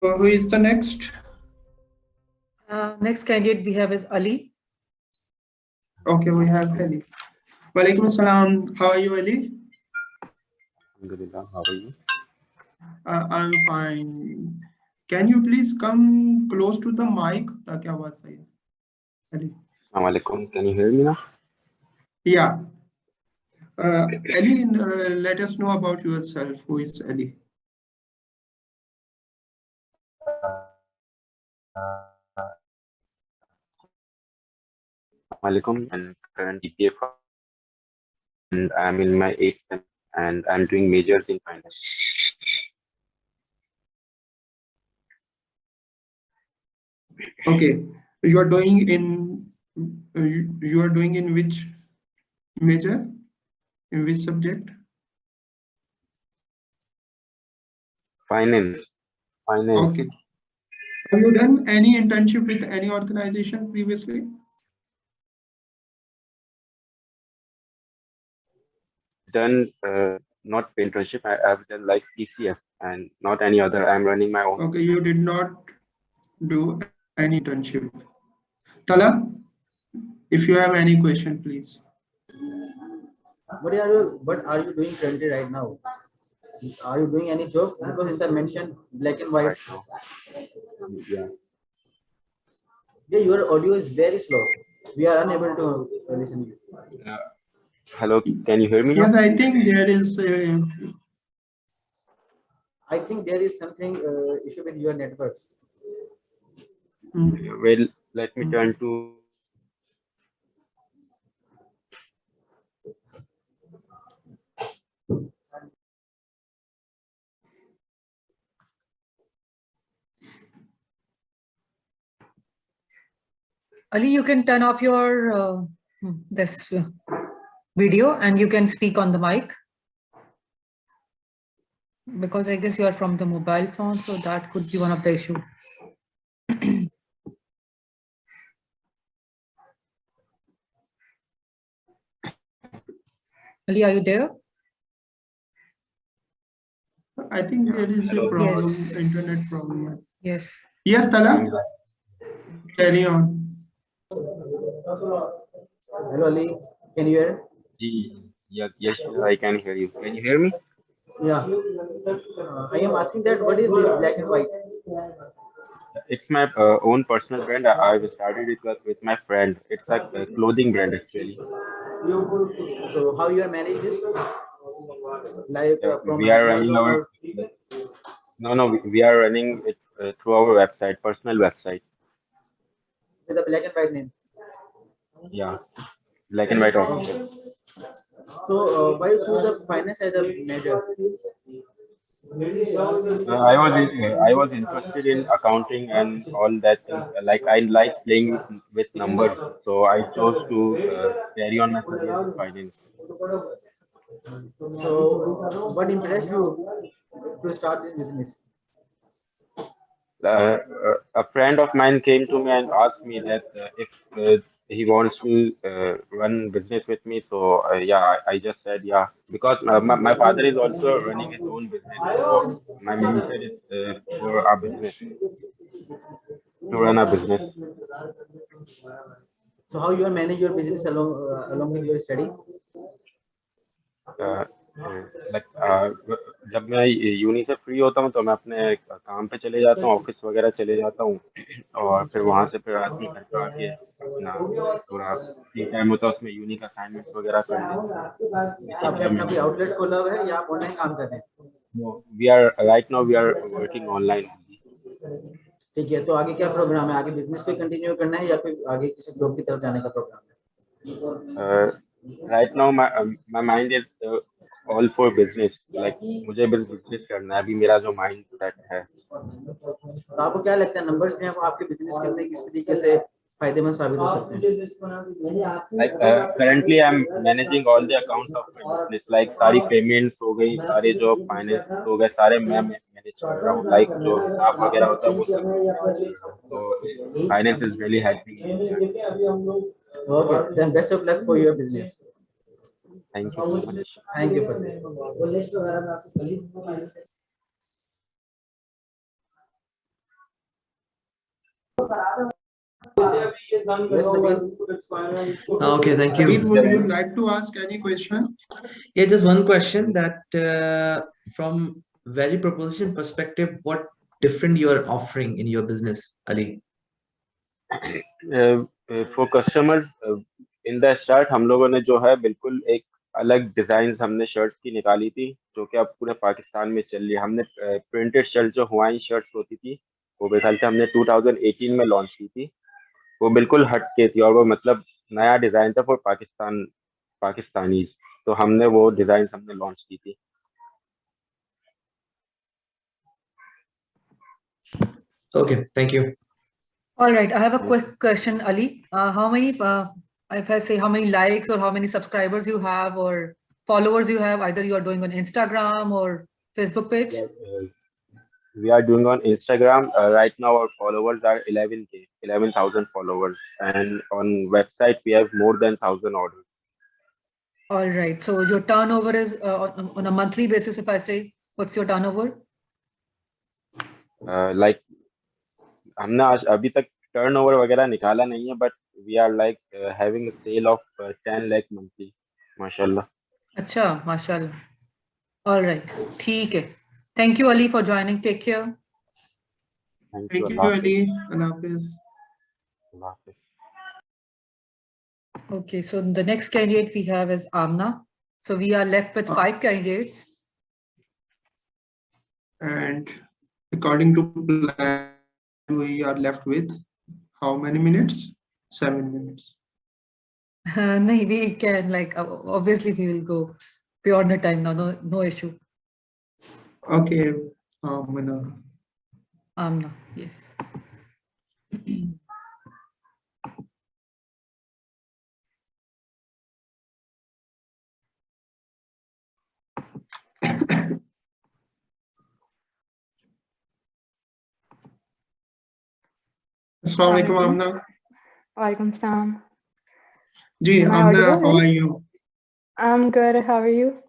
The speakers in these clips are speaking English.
Who is the next? Next candidate we have is Ali. Okay, we have Ali. Walaikum Assalam. How are you, Ali? Alhamdulillah, how are you? I'm fine. Can you please come close to the mic? ताकि आवाज सही है. Ali. Assalamu alaikum. Can you hear me now? Yeah. Ali, let us know about yourself. Who is Ali? Assalamu alaikum. I'm current BBA and I'm in my 8th sem and I'm doing majors in finance. Okay. You are doing in which major? In which subject? Finance. Okay. Have you done any internship with any organization previously? Done not internship. I've done like PCF and not any other. I'm running my own. Okay, you did not do any internship. Talha, if you have any question, please. What are you doing currently right now? Are you doing any job? Because in the mention black and white. Right now. Yeah. Yeah, your audio is very slow. We are unable to listen to you. Hello, can you hear me now? Yes, I think there is. I think there is something issue with your network. Well, let me turn to. Ali, you can turn off your this video and you can speak on the mic. Because I guess you are from the mobile phone, so that could be one of the issue. Ali, are you there? I think there is a problem, internet problem. Yes. Yes, Talha. Carry on. Hello, Ali. Can you hear? Yes, I can hear you. Can you hear me? Yeah. I am asking that what is this black and white? It's my own personal brand. I started it with my friend. It's a clothing brand actually. So how you are managing this? Like from we are running our. No, we are running it through our website, personal website. With a black and white name. Yeah, black and white official. So why choose the finance as a major? I was interested in accounting and all that thing. Like I like playing with numbers, so I chose to carry on my career with finance. So what impressed you to start this business? A friend of mine came to me and asked me that if he wants to run business with me. So yeah, I just said yeah, because my father is also running his own business. So my mom said it's for our business, to run a business. So how you are manage your business along with your study? जब मैं uni से free होता हूँ तो मैं अपने काम पे चले जाता हूँ, ऑफिस वगैरह चले जाता हूँ और फिर वहां से फिर आदमी घर पे आके अपना थोड़ा फ्री टाइम होता है उसमें यूनी का असाइनमेंट्स वगैरह कर लेते आपने अपना कोई आउटलेट खोला हुआ है या आप ऑनलाइन काम कर रहे हैं? We are right now we are working online. ठीक है, तो आगे क्या प्रोग्राम है? आगे बिजनेस को कंटिन्यू करना है या फिर आगे किसी जॉब की तरफ जाने का प्रोग्राम है? Right now my mind is all for business, like मुझे बस बिजनेस करना है, अभी मेरा जो माइंड सेट है। तो आपको क्या लगता है नंबर्स में वो आपके बिजनेस के लिए किस तरीके से फायदेमंद साबित हो सकते हैं? Like currently I am managing all the accounts of my business, like सारी पेमेंट्स हो गई, सारे जो फाइनेंस हो गए, सारे मैं मैनेज कर रहा हूँ, लाइक जो हिसाब वगैरह होता है वो सब। तो finance is really helping. Okay, then best of luck for your business. Thank you so much. Thank you for this. Okay, thank you. Naveed, would you like to ask any question? Yeah, just one question that from value proposition perspective, what different you are offering in your business, Ali? For customers in the start हम लोगों ने जो है बिल्कुल एक अलग design हमने shirts की निकाली थी जो कि अब पूरे पाकिस्तान में चल रही है। हमने प्रिंटेड शर्ट जो हवाई शर्ट्स होती थी वो मेरे ख्याल से हमने 2018 में लॉन्च की थी। वो बिल्कुल हट के थी और वो मतलब नया डिजाइन था फॉर पाकिस्तानी। तो हमने वो डिजाइन हमने लॉन्च की थी। Okay, thank you. All right, I have a quick question, Ali. How many, if I say how many likes or how many subscribers you have or followers you have, either you are doing on Instagram or Facebook page? We are doing on Instagram. Right now our followers are 11K, 11,000 followers, and on website we have more than 1,000 orders. All right, so your turnover is on a monthly basis, if I say, what's your turnover? Like हमने अभी तक turnover वगैरह निकाला नहीं है, but we are like having a sale of 10 lakh monthly. माशाल्लाह. अच्छा, माशाल्लाह. All right, ठीक है. Thank you, Ali, for joining. Take care. Thank Thank you. you, Ali. Allah Hafiz. Allah Hafiz. Okay, so the next candidate we have is Amna. So we are left with 5 candidates. And according to plan, we are left with how many minutes? 7 minutes. No, we can, like, obviously we will go beyond the time now. No issue. Okay. Amna, yes. Assalamu alaikum, Amna. Walaikum salam. Ji, Am I Amna, audible, how right? are you? I'm good. How are you?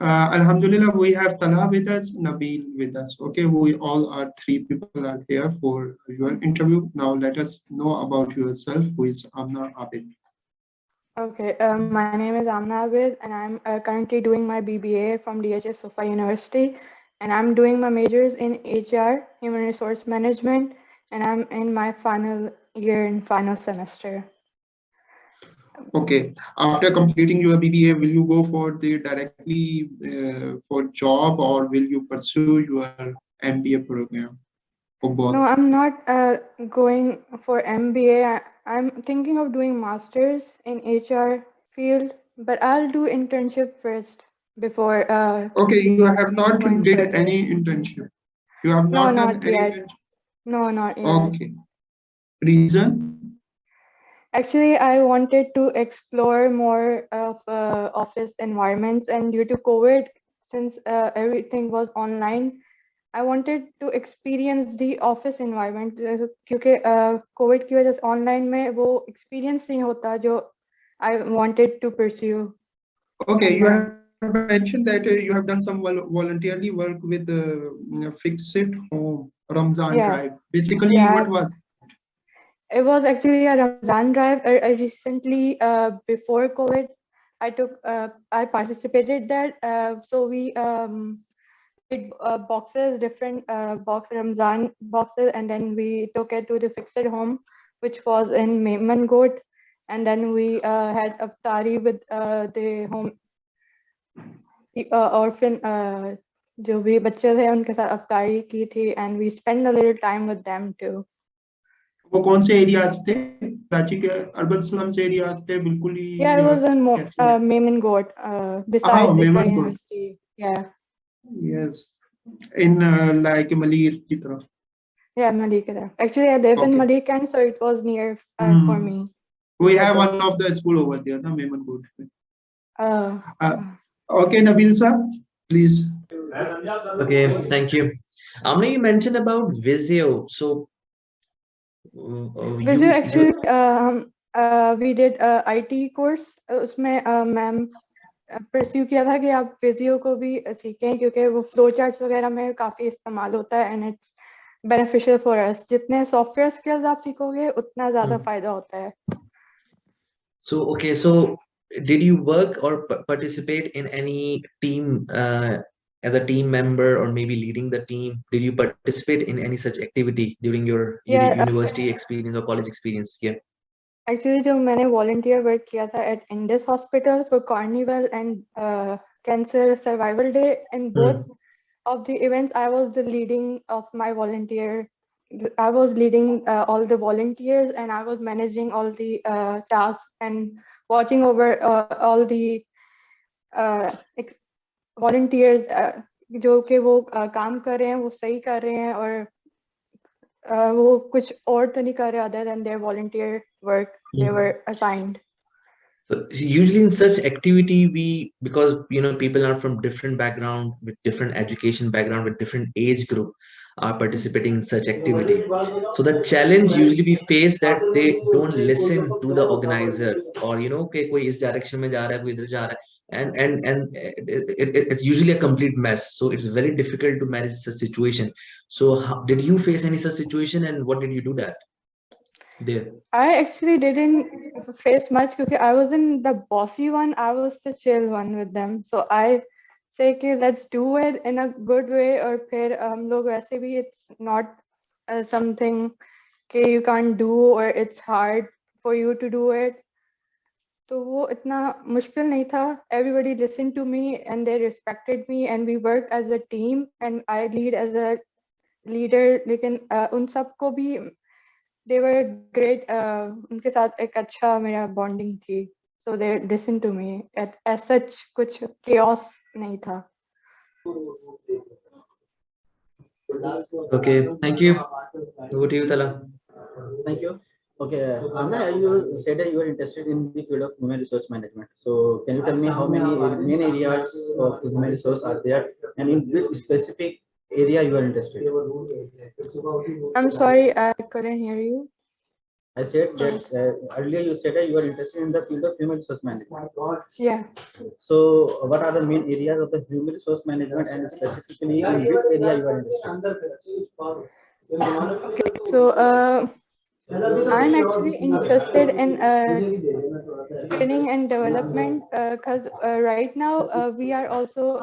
Alhamdulillah, we have Talha with us, Nabeel with us. Okay, we all are 3 people are here for your interview. Now let us know about yourself. Who is Amna Abid? Okay, my name is Amna Abid, and I'm currently doing my BBA from DHS Sofa University, and I'm doing my majors in HR, Human Resource Management, and I'm in my final year in final semester. Okay, after completing your BBA, will you go for the directly for job or will you pursue your MBA program or both? No, I'm not going for MBA. I'm thinking of doing masters in HR field, but I'll do internship first before. Okay, you have not going did further. any internship. You have No, not done not any yet. internship. No, not yet. Okay. Reason? Actually, I wanted to explore more of office environments, and due to COVID, since everything was online, I wanted to experience the office environment. क्योंकि COVID की वजह से online में वो experience नहीं होता जो I wanted to pursue. Okay, you have mentioned that you have done some voluntarily work with Fix It Home Ramzan Yeah. Drive. Basically, Yeah. what was? It was actually a Ramzan drive. I recently, before COVID, I participated that. So we did boxes, different box Ramzan boxes, and then we took it to the Fixed Home, which was in Maiman Goat, and then we had iftari with the home orphan जो भी बच्चे थे उनके साथ इफ्तारी की थी, and we spent a little time with them too. वो कौन से एरियाज थे? कराची के अर्बन स्लम्स एरियाज थे बिल्कुल ही? Yeah, it was in Maiman Goat, besides Iqra Maiman Goat. University. Yeah. Yes, in like Malir की तरफ. Yeah, Malik. Actually, I live in Okay. Malikan, so it was near for me. We have one of the school over there, na Maiman Goat. Uh, Okay, Nabeel sir, please. Okay, thank you. Amna, you mentioned about Visio. So, Visio actually, we did IT course. उसमें ma'am pursue किया था कि आप Visio को भी सीखें क्योंकि वो flow charts वगैरह में काफी इस्तेमाल होता है, and it's beneficial for us. जितने software skills आप सीखोगे उतना ज़्यादा फायदा होता है. So, okay, so did you work or participate in any team as a team member or maybe leading the team? Did you participate in any such activity during your university experience or college experience? Yeah. Actually, जो मैंने volunteer work किया था at Indus Hospital for Carnival and Cancer Survival Day, in both of the events, I was the leading of my volunteer. I was leading all the volunteers, and I was managing all the tasks and watching over all the volunteers जो कि वो काम कर रहे हैं वो सही कर रहे हैं और वो कुछ और तो नहीं कर रहे other than their volunteer work they were assigned. So usually in such activity, because people are from different background, with different education background, with different age group, are participating in such activity. So the challenge usually we face that they don't listen to the organizer, or okay, koi is direction mein ja raha hai, koi idhar ja raha hai, and it's usually a complete mess. So it's very difficult to manage such situation. So did you face any such situation, and what did you do that there? I actually didn't face much because I wasn't the bossy one. I was the chill one with them. So I say, okay, let's do it in a good way. Or फिर हम लोग वैसे भी it's not something that you can't do or it's hard for you to do it. तो वो इतना मुश्किल नहीं था. Everybody listened to me and they respected me and we worked as a team and I lead as a leader. लेकिन उन सबको भी they were great. उनके साथ एक अच्छा मेरा bonding थी. So they listened to me. As such कुछ chaos नहीं था. Okay, thank you. Over to you, Talha. Thank you. Okay, Amna, you said that you are interested in the field of human resource management. So can you tell me how many main areas of human resource are there and in which specific area you are interested? I'm sorry, I couldn't hear you. I said that earlier you said that you are interested in the field of human resource management. Yeah. So what are the main areas of the human resource management and specifically in which area you are interested? Okay, so I'm actually interested in training and development because right now we are also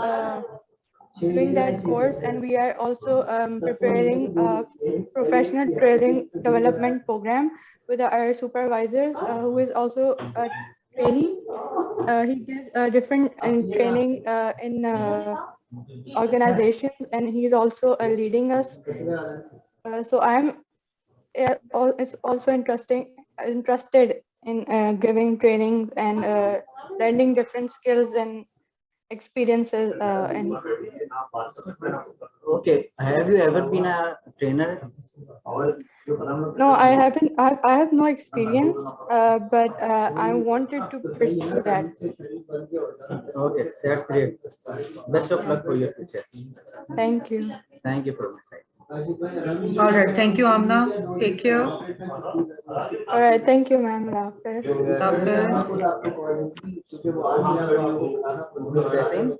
doing that course and we are also preparing a professional training development program with our supervisor who is also a trainee. He gets different training in organizations and he's also leading us. So it's also interested in giving trainings and learning different skills and experiences. Okay, have you ever been a trainer? No, I haven't. I have no experience, but I wanted to pursue that. Okay, that's great. Best of luck for your future. Thank you. Thank you for my side. All right. Thank you, Amna. Take care. All right. Thank you, ma'am. Hafiz. Blessing.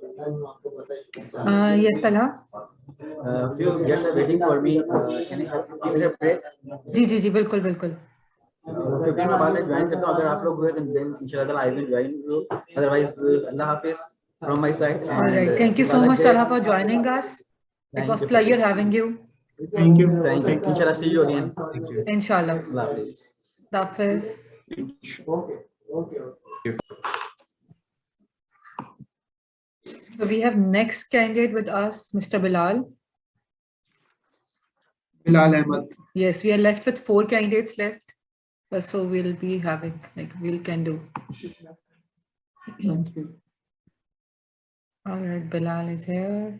Yes, Talha. Few guests are waiting for me. Can I have 15 minute break? जी बिल्कुल 15 minute बाद मैं join करता हूं. अगर आप लोग हुए then inshallah I will join you. Otherwise, Allah Hafiz from my side. All right. Thank you so much, Talha, for joining us. It was a pleasure having you. Thank you. Thank you. Inshallah, see you again. Inshallah. Allah Hafiz. Hafiz. So we have next candidate with us, Mr. Bilal. Bilal Ahmed. Yes, we are left with 4 candidates left. So we'll be having, we can do. Thank you. All right, Bilal is here.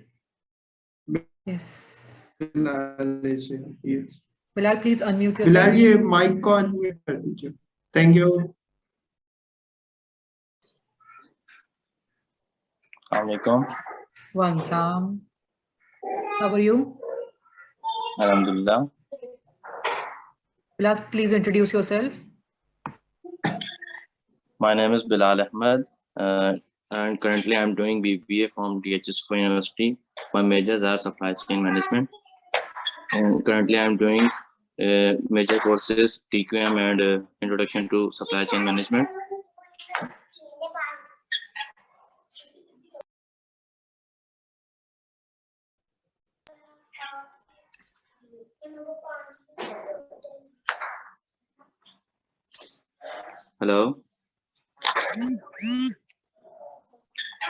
Yes. Bilal is here. Yes. Bilal, please unmute yourself. Bilal, ये mic को unmute कर दीजिए. Thank you. Assalamualaikum. Welcome. How are you? Alhamdulillah. Bilal, please introduce yourself. My name is Bilal Ahmed, and currently I'm doing BBA from DHS University. My majors are supply chain management. And currently, I'm doing major courses TQM and Introduction to Supply Chain Management. Hello.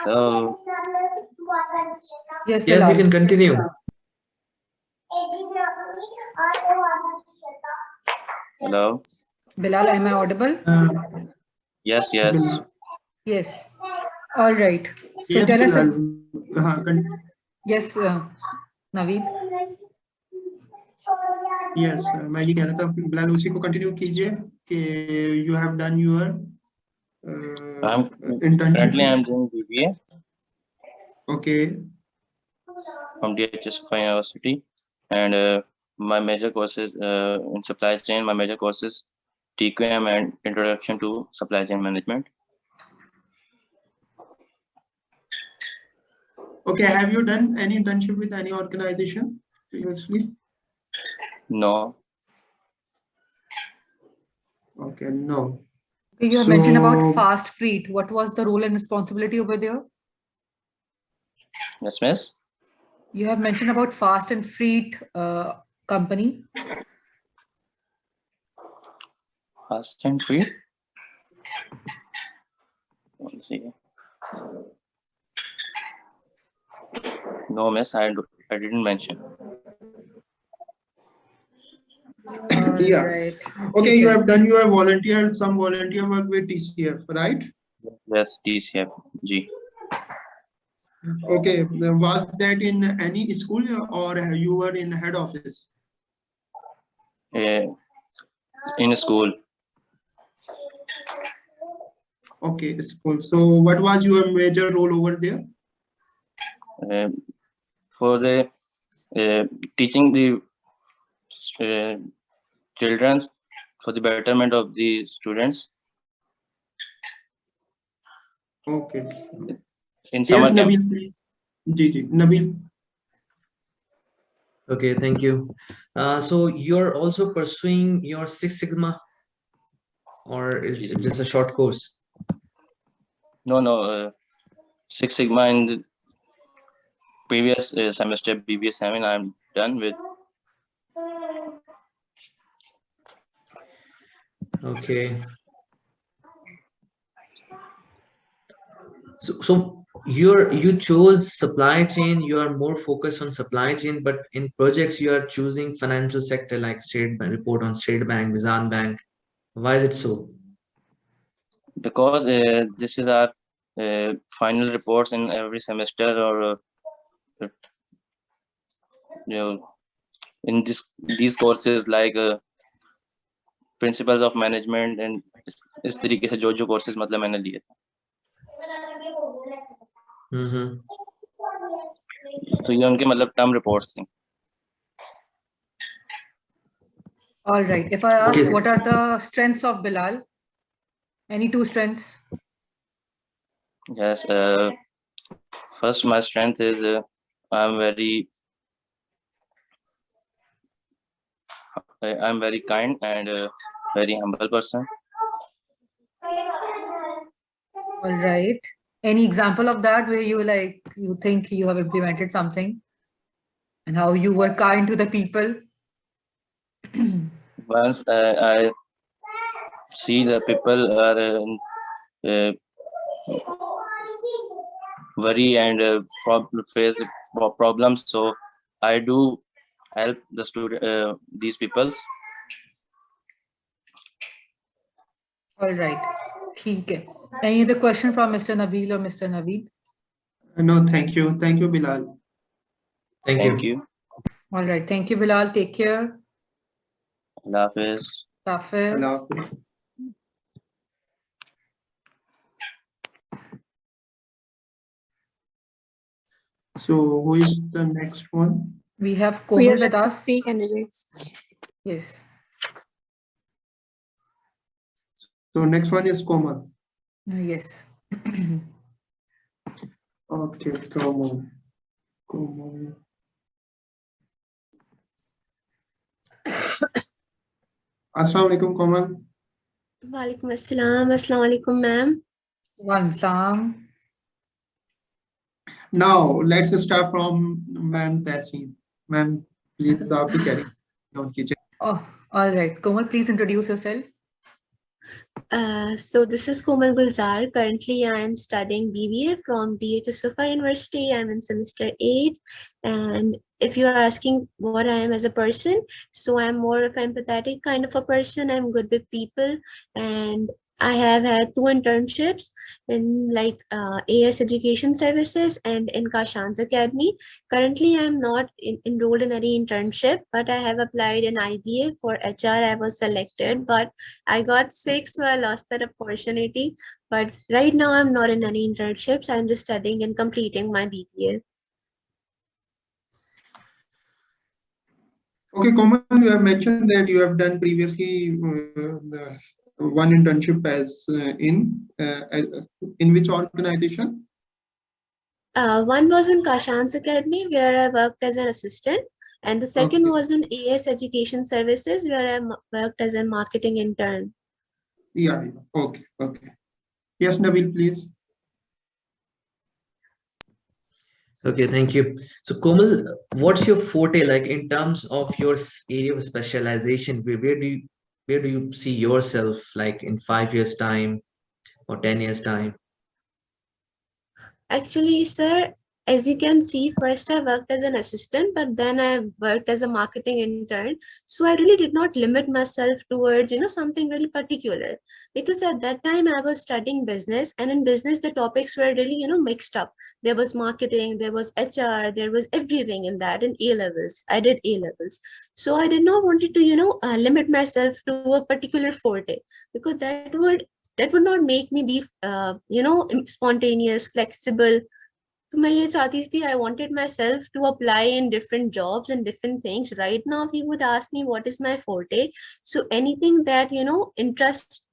Hello. Yes, Yes, you Bilal. can continue. Hello. Bilal, am I audible? Yes, yes. Yes. All right. So Yes, tell us. Bilal. Yes, Naveed. Yes, मैं ये कह रहा था बिलाल उसी को continue कीजिए कि you have done your internship. Currently I'm doing BBA. Okay. From DHS University, and my major courses in supply chain. My major courses TQM and Introduction to Supply Chain Management. Okay, have you done any internship with any organization previously? No. Okay, no. Okay, you have mentioned about Fast Freight. What was the role and responsibility over there? Yes, miss. You have mentioned about Fast and Freight company. Fast and free. Let's see. No, miss. I didn't mention. Yeah. Right. Okay, you have done your some volunteer work with TCF, right? Yes, TCF. G. Okay, was that in any school or you were in head office? In a school. Okay, school. So what was your major role over there? For the teaching the children for the betterment of the students. Okay. In summer camp. Nabeel. Okay, thank you. So you're also pursuing your Six Sigma, or is it just a short course? No, Six Sigma in the previous semester BBA 7 I'm done with. Okay. So you chose supply chain, you are more focused on supply chain, but in projects you are choosing financial sector like State Bank, report on State Bank, Mizan Bank. Why is it so? Because this is our final reports in every semester, or in these courses like principles of management and इस तरीके से जो courses मतलब मैंने लिए थे. तो ये उनके मतलब term reports थे. All right. If I ask, what are the strengths of Bilal? Any two strengths? Yes. First, my strength is I'm very kind and very humble person. All right. Any example of that where you think you have implemented something and how you were kind to the people? Once I see the people are worry and face problems, so I do help the student these peoples. All right. Okay. Any other question from Mr. Nabeel or Mr. Naveed? No, thank you. Thank you, Bilal. Thank you. All right. Thank you, Bilal. Take care. Allah Hafiz. Allah Hafiz. So who is the next one? We have We Komal are with left us. with 3 candidates. Yes. So next one is Komal. Yes. Okay, Komal. Assalamu alaikum, Komal. Walaikum assalam. Assalamu alaikum, ma'am. Salam. Now let's start from Ma'am Taseen. Ma'am, please आप ही carry on कीजिए. Oh, all right. Komal, please introduce yourself. So this is Komal Gulzar. Currently, I am studying BBA from DHSFI University. I'm in semester 8. And if you are asking what I am as a person, so I'm more of an empathetic kind of a person. I'm good with people, and I have had 2 internships in like AS Education Services and in Kashan's Academy. Currently, I'm not enrolled in any internship, but I have applied in IBA for HR. I was selected, but I got sick, so I lost that opportunity. But right now, I'm not in any internships. I'm just studying and completing my BBA. Okay, Komal, you have mentioned that you have done previously one internship as in which organization? One was in Kashan's Academy, where I worked as an assistant, and the second Okay. was in AS Education Services, where I worked as a marketing intern. Yeah. Okay. Okay. Yes, Nabeel, please. Okay, thank you. So Komal, what's your forte like in terms of your area of specialization? Where do you see yourself like in 5 years time or 10 years time? Actually, sir, as you can see, first I worked as an assistant, but then I worked as a marketing intern. So I really did not limit myself towards, something really particular, because at that time I was studying business, and in business, the topics were really, mixed up. There was marketing, there was HR, there was everything in that, in A levels. I did A levels. So I did not wanted to, limit myself to a particular forte, because that would not make me be spontaneous, flexible. तो मैं ये चाहती थी, I wanted myself to apply in different jobs and different things. Right now, if you would ask me what is my forte, so anything that,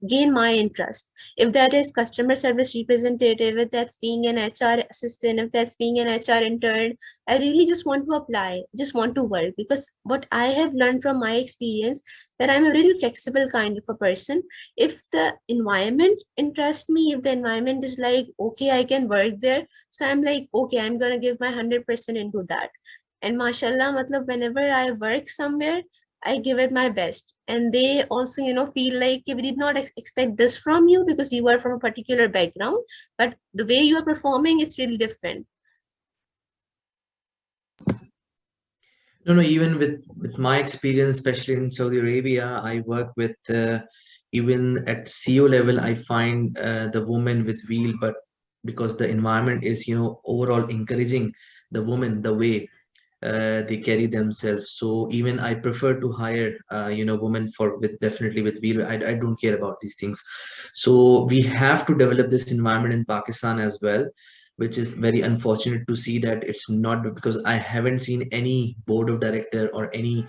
gain my interest. If that is customer service representative, if that's being an HR assistant, if that's being an HR intern, I really just want to apply, just want to work, because what I have learned from my experience, that I'm a really flexible kind of a person. If the environment interests me, if the environment is like, okay, I can work there, so I'm like, okay, I'm gonna give my 100% into that. And mashallah, matlab, whenever I work somewhere, I give it my best. And they also, feel like we did not expect this from you because you are from a particular background, but the way you are performing, it's really different. No, even with my experience, especially in Saudi Arabia, I work with even at CEO level, I find the woman with wheel, but because the environment is, overall encouraging the woman the way they carry themselves. So even I prefer to hire, women definitely with wheel. I don't care about these things. So we have to develop this environment in Pakistan as well, which is very unfortunate to see that it's not, because I haven't seen any board of director or any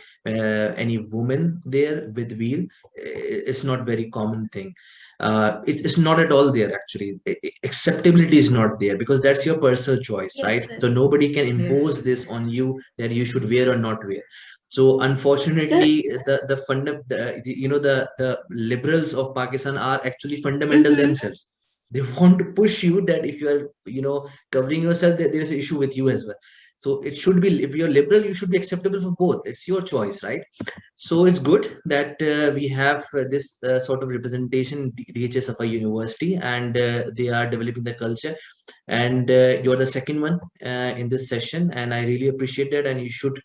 woman there with wheel. It's not very common thing. It's not at all there actually. Acceptability is not there because that's your personal choice, Yes, right? sir. So nobody can impose Yes. this on you that you should wear or not wear. So unfortunately, the liberals of Pakistan are actually fundamental themselves. They want to push you that if you are covering yourself, there's an issue with you as well. So it should be, if you're liberal, you should be acceptable for both. It's your choice, right? So it's good that we have this sort of representation in DHS of a university, and they are developing the culture. And you're the second one in this session, and I really appreciate that. And you should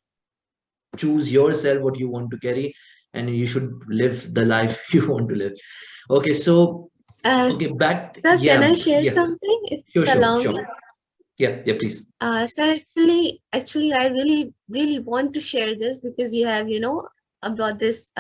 choose yourself what you want to carry, and you should live the life you want to live. Okay, so okay, back. Sir, Yeah, can I share yeah, something, if you sure, allow me? Yeah, please. Sir, actually, I really want to share this because you have, about this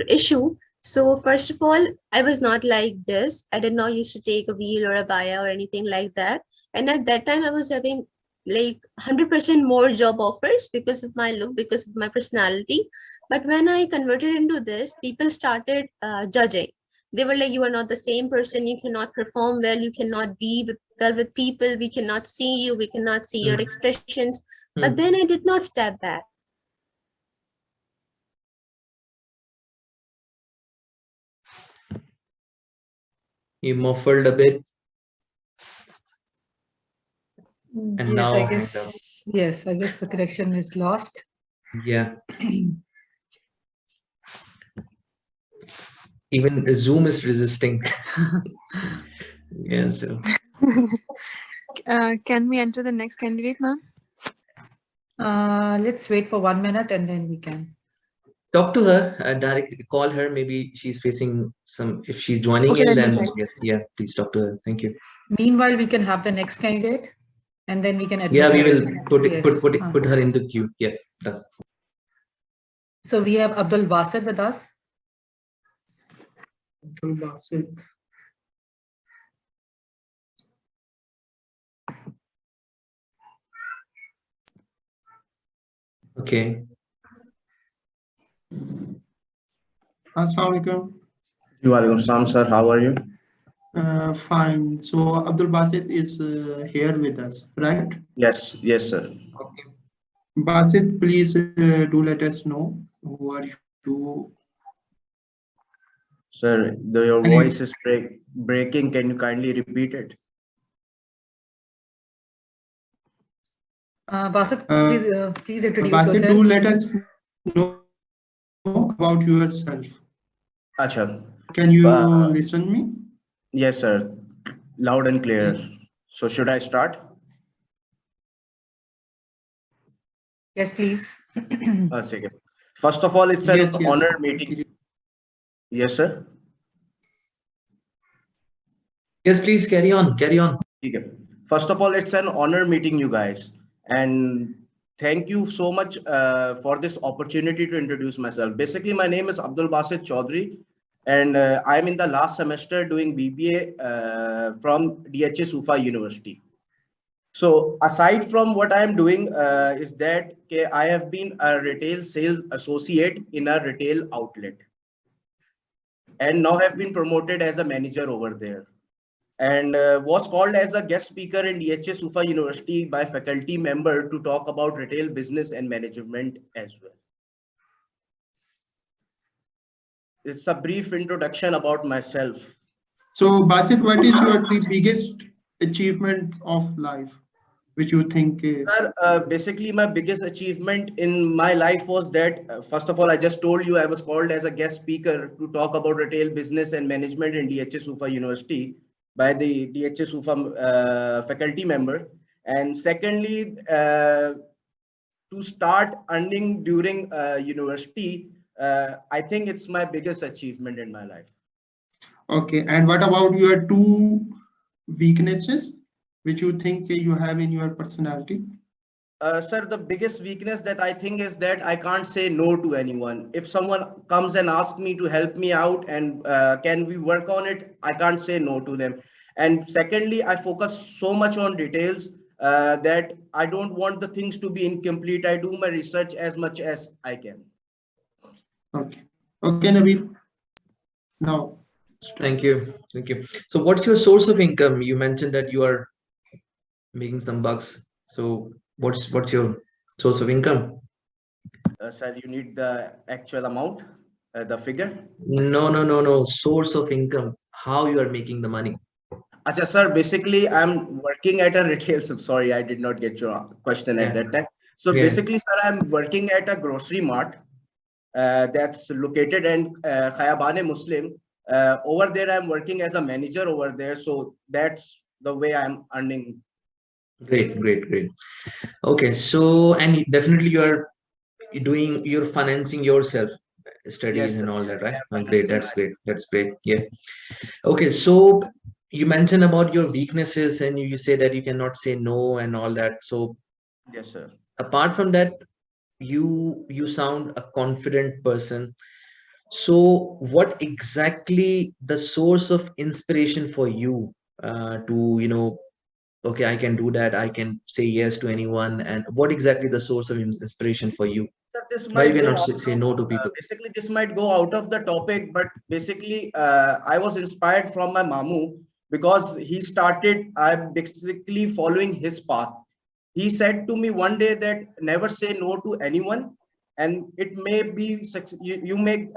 issue. So first of all, I was not like this. I did not used to take a wheel or a baya or anything like that. And at that time, I was having like 100% more job offers because of my look, because of my personality. But when I converted into this, people started judging. They were like, you are not the same person, you cannot perform well, you cannot be well with people, we cannot see you, we cannot see your expressions. But then I did not step back. You muffled a bit. And Yes, now, I guess. Yes, I guess the connection is lost. yeah. Even Zoom is resisting. Yeah, so. Can we enter the next candidate, ma'am? Let's wait for 1 minute and then we can. Talk to her, directly call her. Maybe she's facing some, if she's joining Okay, in, let me then check. yes, yeah, please talk to her. Thank you. Meanwhile, we can have the next candidate and then we can admit Yeah, we her. will put it, Yes. put her in the queue. Yeah, done. So we have Abdul Basid with us. Abdul Basid. Okay. Assalamu alaikum. Walaikum salam, sir. How are you? Fine. So Abdul Basit is here with us, right? Yes, yes, sir. Okay. Basit, please do let us know who are you. Sir, your Ali. voice is breaking. Can you kindly repeat it? Basit, please introduce Basit, yourself. do let us know about yourself. Acha. Can you listen me? Yes, sir. Loud and clear. So should I start? Yes, please. Okay. First of all, it's an Yes, yes. honor meeting. Yes, sir. Yes, please carry on. Carry on. Okay. First of all, it's an honor meeting you guys. And thank you so much for this opportunity to introduce myself. Basically, my name is Abdul Basid Chaudhary, and I'm in the last semester doing BBA from DHS Ufa University. So aside from what I am doing is that I have been a retail sales associate in a retail outlet and now have been promoted as a manager over there, and was called as a guest speaker in DHS Ufa University by faculty member to talk about retail business and management as well. It's a brief introduction about myself. So Basit, what is the biggest achievement of life, which you think? Sir, basically, my biggest achievement in my life was that, first of all, I just told you I was called as a guest speaker to talk about retail business and management in DHS Ufa University by the DHS Ufa faculty member. And secondly, to start earning during university, I think it's my biggest achievement in my life. Okay, and what about your two weaknesses, which you think you have in your personality? Sir, the biggest weakness that I think is that I can't say no to anyone. If someone comes and asks me to help me out and can we work on it, I can't say no to them. And secondly, I focus so much on details that I don't want the things to be incomplete. I do my research as much as I can. Okay. Okay, Nabeel. Now. Thank you. Thank you. So what's your source of income? You mentioned that you are making some bucks. So what's your source of income? Sir, you need the actual amount, the figure? No. Source of income. How you are making the money? Achha, sir, basically, I'm working at a retail. Sorry, I did not get your question at that time. So basically, sir, I'm working at a grocery mart that's located in Khayabane Muslim. Over there, I'm working as a manager over there. So that's the way I'm earning. Great. Okay, so and definitely you're financing yourself studies and all that, right? Great, that's great. Yeah. Okay, so you mentioned about your weaknesses and you say that you cannot say no and all that. So yes, sir. Apart from that, you sound a confident person. So what exactly the source of inspiration for you to okay, I can do that, I can say yes to anyone, and what exactly the source of inspiration for you? Sir, this Why you might go cannot say no to people? basically, this might go out of the topic, but basically, I was inspired from my mamu because he started. I'm basically following his path. He said to me one day that never say no to anyone, and it may be you may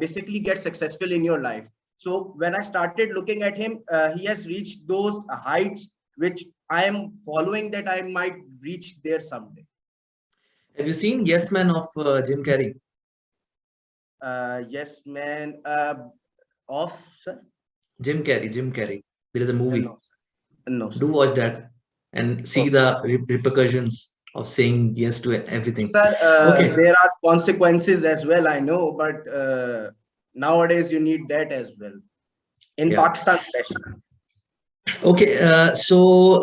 basically get successful in your life. So when I started looking at him, he has reached those heights which I am following, that I might reach there someday. Have you seen Yes Man of Jim Carrey? Yes, man. Of sir? Jim Carrey. There is a movie. No, no, sir. Do watch that and see the repercussions of saying yes to everything. Sir, Okay. there are consequences as well, I know, but nowadays you need that as well. In Pakistan, especially. Okay. Abdul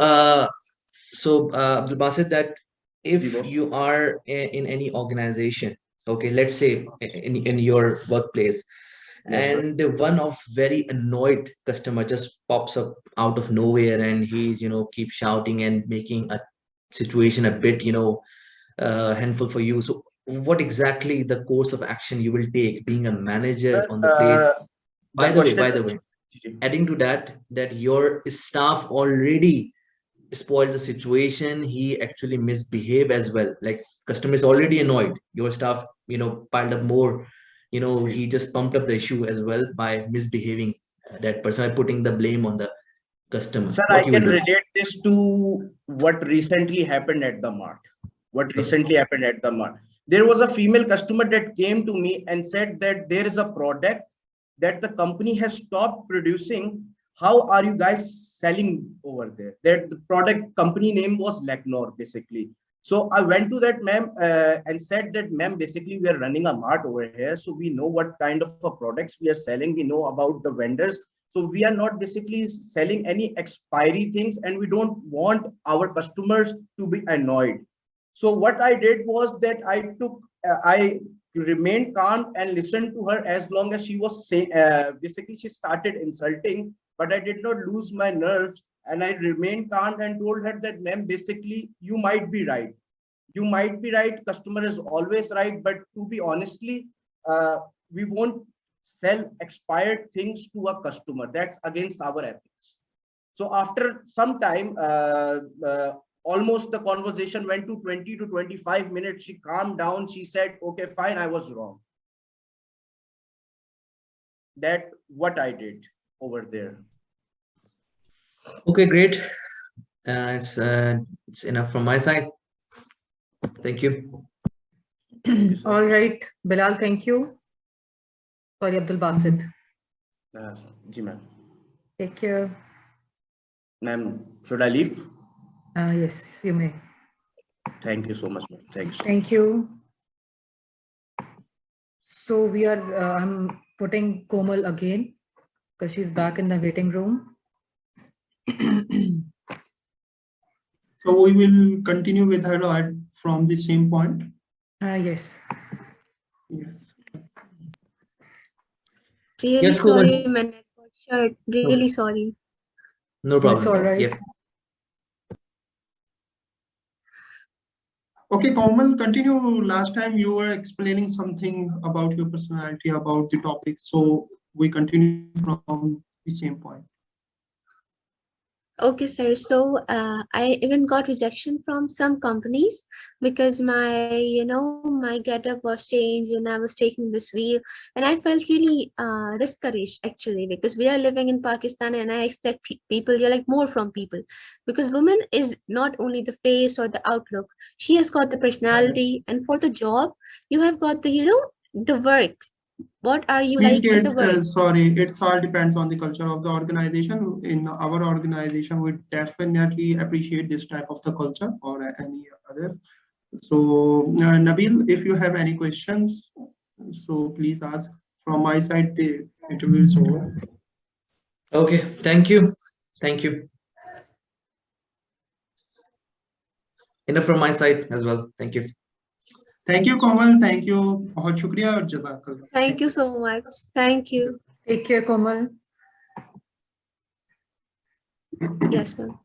Basid, that if you are in any organization, okay, let's say in your workplace, Yes, and one of very annoyed customer just pops up out of nowhere, and he's keep shouting and making a situation a bit handful for you. So what exactly the course of action you will take, being a manager sir, on the place? By the question way, adding to that your staff already spoiled the situation, he actually misbehaved as well. Like, customer is already annoyed, your staff piled up more, he just pumped up the issue as well by misbehaving, that person, by putting the blame on the customer. Sir, What I you can will do? relate this to what recently happened at the mart. There was a female customer that came to me and said that there is a product that the company has stopped producing. How are you guys selling over there? That the product company name was Lacnor, basically. So I went to that ma'am and said that, ma'am, basically we are running a mart over here. So we know what kind of products we are selling. We know about the vendors. So we are not basically selling any expiry things, and we don't want our customers to be annoyed. So what I did was that I remained calm and listened to her as long as she was saying, basically she started insulting, but I did not lose my nerves, and I remained calm and told her that, ma'am, basically you might be right. Customer is always right, but to be honestly, we won't sell expired things to a customer. That's against our ethics. So after some time, almost the conversation went to 20 to 25 minutes. She calmed down. She said, okay, fine, I was wrong. That what I did over there. Okay, great. It's enough from my side. Thank you. All right, Bilal, thank you. Sorry, Abdul Basid. Ji, ma'am. Take care. Ma'am, should I leave? Yes, you may. Thank you so much, ma'am. Thank you so Thank you. So we are, I'm putting Komal again because she's back in the waiting room. So we will continue with her from the same point. Yes. Yes. Really Yes, sorry, Komal. my net got shut. Really sorry. No problem. That's all right. Yep. Okay, Komal, continue. Last time you were explaining something about your personality, about the topic. So we continue from the same point. Okay, sir. So I even got rejection from some companies because my getup was changed and I was taking this wheel, and I felt really discouraged actually, because we are living in Pakistan and I expect people, like more from people, because woman is not only the face or the outlook, she has got the personality, and for the job you have got the the work. What are you Please like in the get, work? sorry, it's all depends on the culture of the organization. In our organization, we definitely appreciate this type of the culture or any others. So Nabeel, if you have any questions, so please ask. From my side, the interview is over. Okay, thank you. Thank you. Enough from my side as well. Thank you. Thank you, Komal. Thank you. बहुत शुक्रिया और जज़ाकल्लाह. Thank you so much. Thank you. Take care, Komal. Yes, ma'am.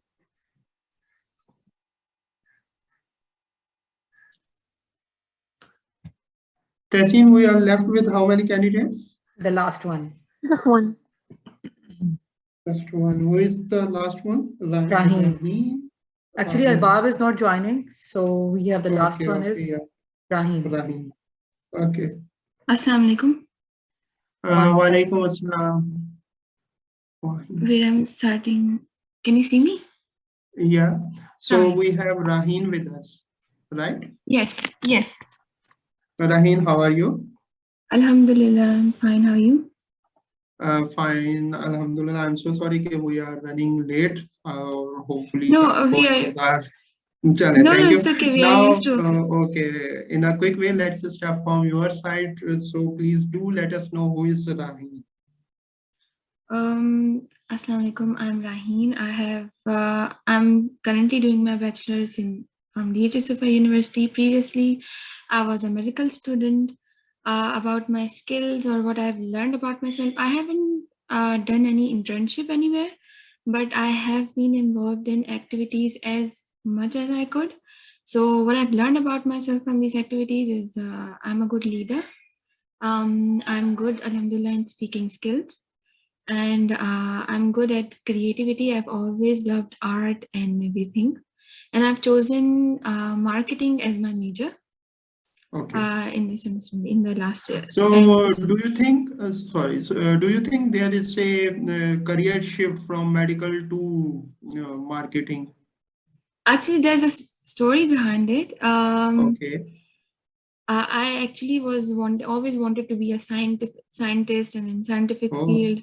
Tessin, we are left with how many candidates? The last one. Just one. Last one. Who is the last one? Rahim. Actually, Arbab is not joining, so we have the last one is yeah. Rahim. Rahim. Okay. Assalamu alaikum. Wa alaikum assalam. Where I'm starting. Can you see me? Yeah. So Hi. we have Raheen with us, right? Yes. Yes. Raheen, how are you? Alhamdulillah, I'm fine. How are you? Fine, Alhamdulillah. I'm so sorry that we are running late. Hopefully, No, we both are. of our Chale, No, thank no, you. it's okay. We are Now, used to. okay, in a quick way, let's start from your side. So please do let us know who is Raheen. Assalamu alaikum. I'm Raheen. I'm currently doing my bachelor's from DHSFI University. Previously, I was a medical student. About my skills or what I've learned about myself, I haven't done any internship anywhere, but I have been involved in activities as much as I could. So what I've learned about myself from these activities is I'm a good leader. I'm good, alhamdulillah, in speaking skills. And I'm good at creativity. I've always loved art and everything. And I've chosen marketing as my major in this semester, in the last year. So do you think, do you think there is a career shift from medical to marketing? Actually, there's a story behind it. Okay. I actually always wanted to be a scientist and in scientific field.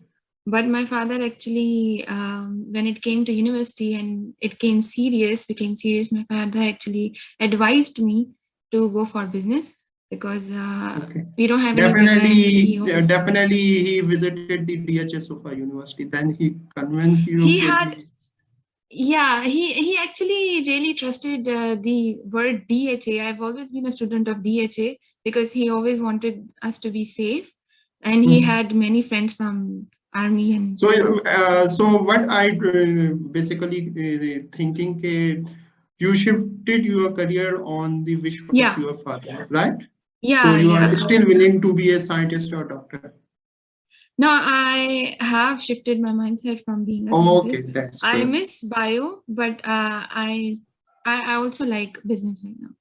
But my father actually, when it came to university and it became serious, my father actually advised me to go for business because we don't have Definitely, any way. definitely he visited the DHS of a university. Then he convinced you. He had, yeah, he actually really trusted the word DHA. I've always been a student of DHA because he always wanted us to be safe, and he had many friends from army and. So what I basically thinking you shifted your career on the wish of your father, right? Yeah. So you are still willing to be a scientist or doctor? No, I have shifted my mindset from being a scientist. Okay, that's I good. miss bio, but I also like business right now.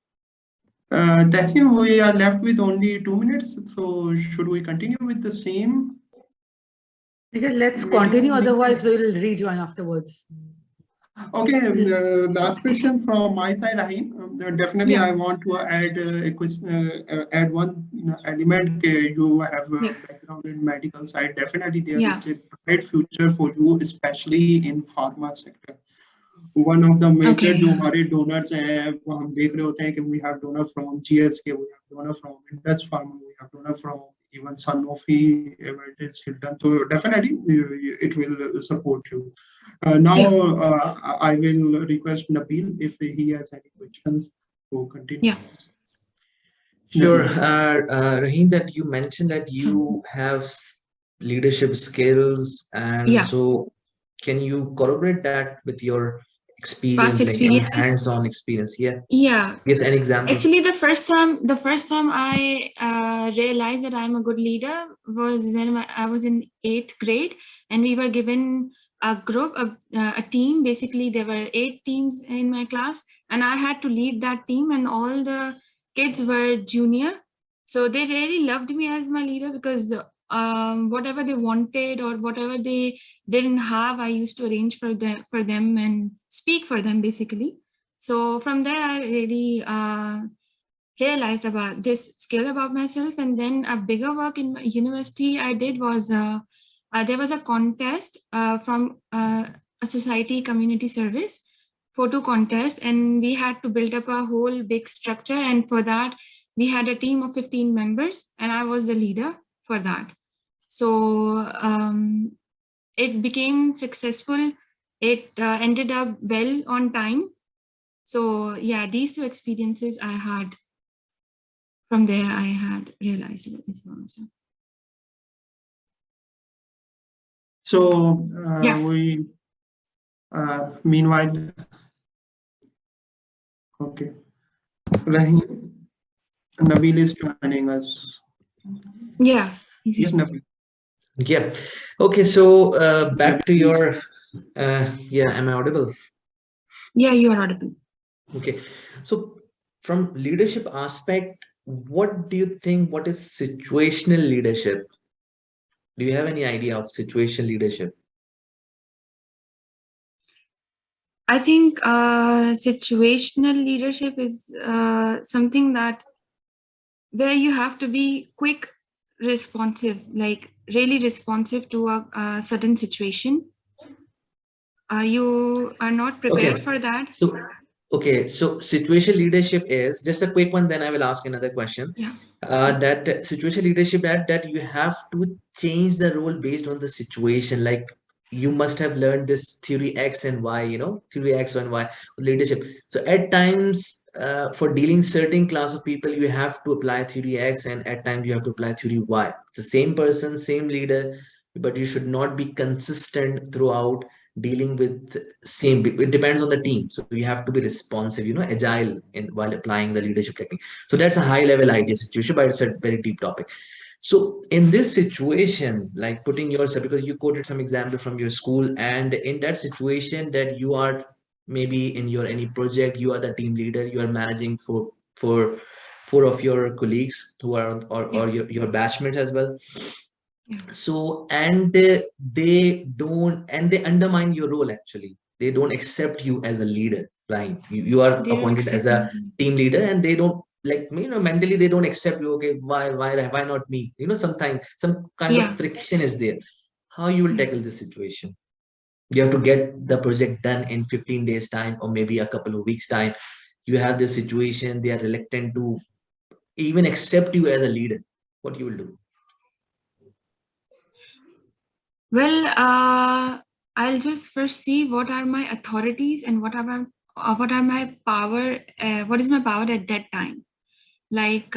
Tasneem, we are left with only 2 minutes. So should we continue with the same? Because let's continue, otherwise we will rejoin afterwards. Okay, last question from my side, Raheen. Definitely, I want to add a question, add one element. You have a background in medical side. Definitely, there is a bright future for you, especially in pharma sector. One of the major जो हमारे donors हैं वो हम देख रहे होते हैं कि we have donor from GSK, we have donor from Indus Pharma, we have donor from even Sanofi, Emeritus Hilton. So definitely it will support you. Now I will request Nabeel if he has any questions to continue. Yeah. Sure, Raheen, that you mentioned that you have leadership skills, and so can you corroborate that with your experience, like any hands-on experience? Yeah. Give an example. Actually, the first time I realized that I'm a good leader was when I was in 8th grade, and we were given a group, a team. Basically, there were 8 teams in my class, and I had to lead that team, and all the kids were junior. So they really loved me as my leader because whatever they wanted or whatever they didn't have, I used to arrange for them and speak for them, basically. So from there, I really realized about this skill about myself. And then a bigger work in my university I did was there was a contest from a society community service photo contest, and we had to build up a whole big structure. And for that, we had a team of 15 members, and I was the leader for that. So it became successful. It ended up well on time. So yeah, these 2 experiences I had. From there, I had realized about this for myself. So we meanwhile, okay, Raheen, Nabeel is joining us. Yeah. Yes, Nabeel. Yeah. Okay. So back to your. Yeah. Am I audible? Yeah, you are audible. Okay. So from leadership aspect, what do you think? What is situational leadership? Do you have any idea of situational leadership? I think situational leadership is something that where you have to be quick, responsive, like really responsive to a certain situation. You are not prepared for that. So, okay, so situation leadership is just a quick one. Then I will ask another question. Yeah. That situation leadership that you have to change the role based on the situation. Like you must have learned this theory X and Y, theory X and Y leadership. So at times, for dealing certain class of people, you have to apply theory X, and at times you have to apply theory Y. It's the same person, same leader, but you should not be consistent throughout dealing with same. It depends on the team, so you have to be responsive, agile in while applying the leadership technique. So that's a high level idea situation, but it's a very deep topic. So in this situation, like putting yourself, because you quoted some example from your school, and in that situation that you are maybe in your any project, you are the team leader, you are managing for four of your colleagues who are or your batchmates as well. So and they don't, and they undermine your role. Actually, they don't accept you as a leader, right? You are appointed as a team leader, and they don't, like, mentally they don't accept you. Okay, why not me? Sometimes some kind of friction is there. How you will tackle this situation? You have to get the project done in 15 days time, or maybe a couple of weeks time. You have this situation, they are reluctant to even accept you as a leader. What you will do? Well, I'll just first see what are my authorities and what are my power. What is my power at that time? Like,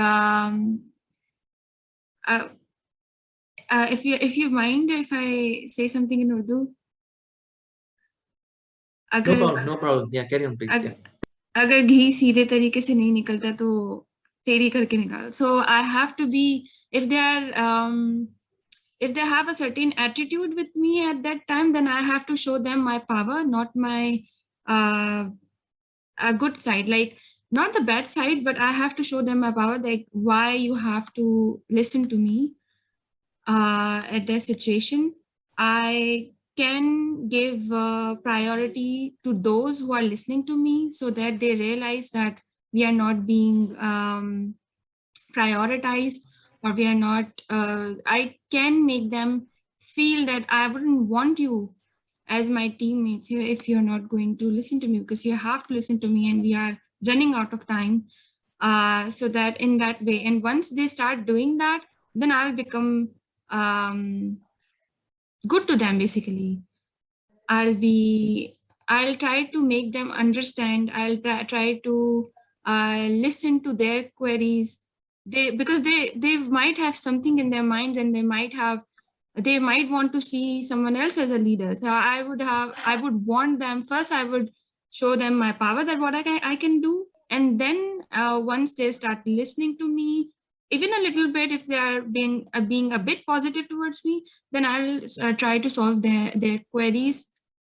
if you mind if I say something in Urdu. No problem. Yeah, carry on, please. अगर घी सीधे तरीके से नहीं निकलता तो तेरी करके निकाल. So I have to be, if they have a certain attitude with me at that time, then I have to show them my power, not my a good side, like not the bad side, but I have to show them my power, like why you have to listen to me at their situation. I can give priority to those who are listening to me, so that they realize that we are not being prioritized, or we are not, I can make them feel that I wouldn't want you as my teammates here if you're not going to listen to me, because you have to listen to me and we are running out of time. So that in that way, and once they start doing that, then I'll become good to them. Basically, I'll try to make them understand. I'll try to listen to their queries. Because they might have something in their minds, and they might want to see someone else as a leader. So I would want them first. I would show them my power, that what I can do, and then once they start listening to me, even a little bit, if they are being a bit positive towards me, then I'll try to solve their queries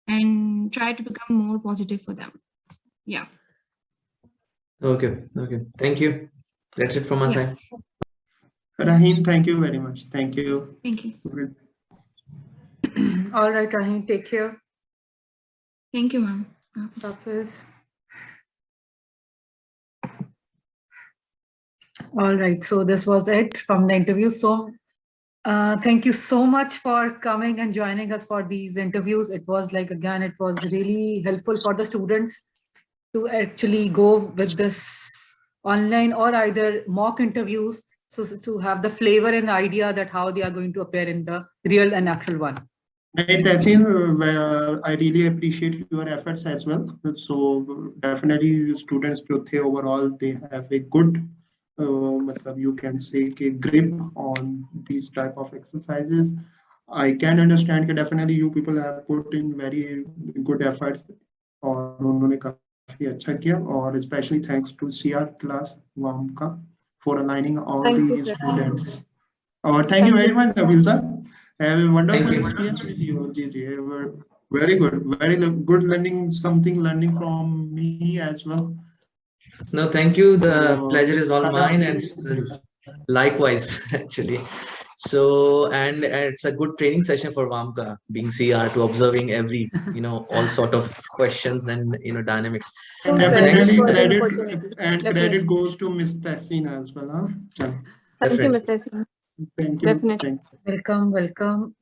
and try to become more positive for them. Yeah. Okay. Thank you. That's it from my side. Raheen, thank you very much. Thank you. Thank you. All right, Raheen, take care. Thank you, ma'am. All right, so this was it from the interview. So thank you so much for coming and joining us for these interviews. It was again, it was really helpful for the students to actually go with this online or either mock interviews, so to have the flavor and idea that how they are going to appear in the real and actual one. Right, I really appreciate your efforts as well. So definitely students overall, they have a good, you can say, grip on these type of exercises. I can understand that definitely you people have put in very good efforts, और उन्होंने काफी अच्छा किया, और especially thanks to CR class WAMKA for aligning all the students. Thank you very much, Nabeel sir. I have a wonderful experience with you, Gigi. Very good learning from me as well. No, thank you. The pleasure is all mine, and likewise, actually. So, and it's a good training session for Vamka, being CR, to observing every, all sort of questions and, dynamics. And Thanks definitely for the credit opportunity. and Definitely. credit goes to Miss Tassina as well. Huh? Yeah. Thank you, Definitely. Mr. Singh. Thank you. Definitely. Thank you. Welcome, welcome.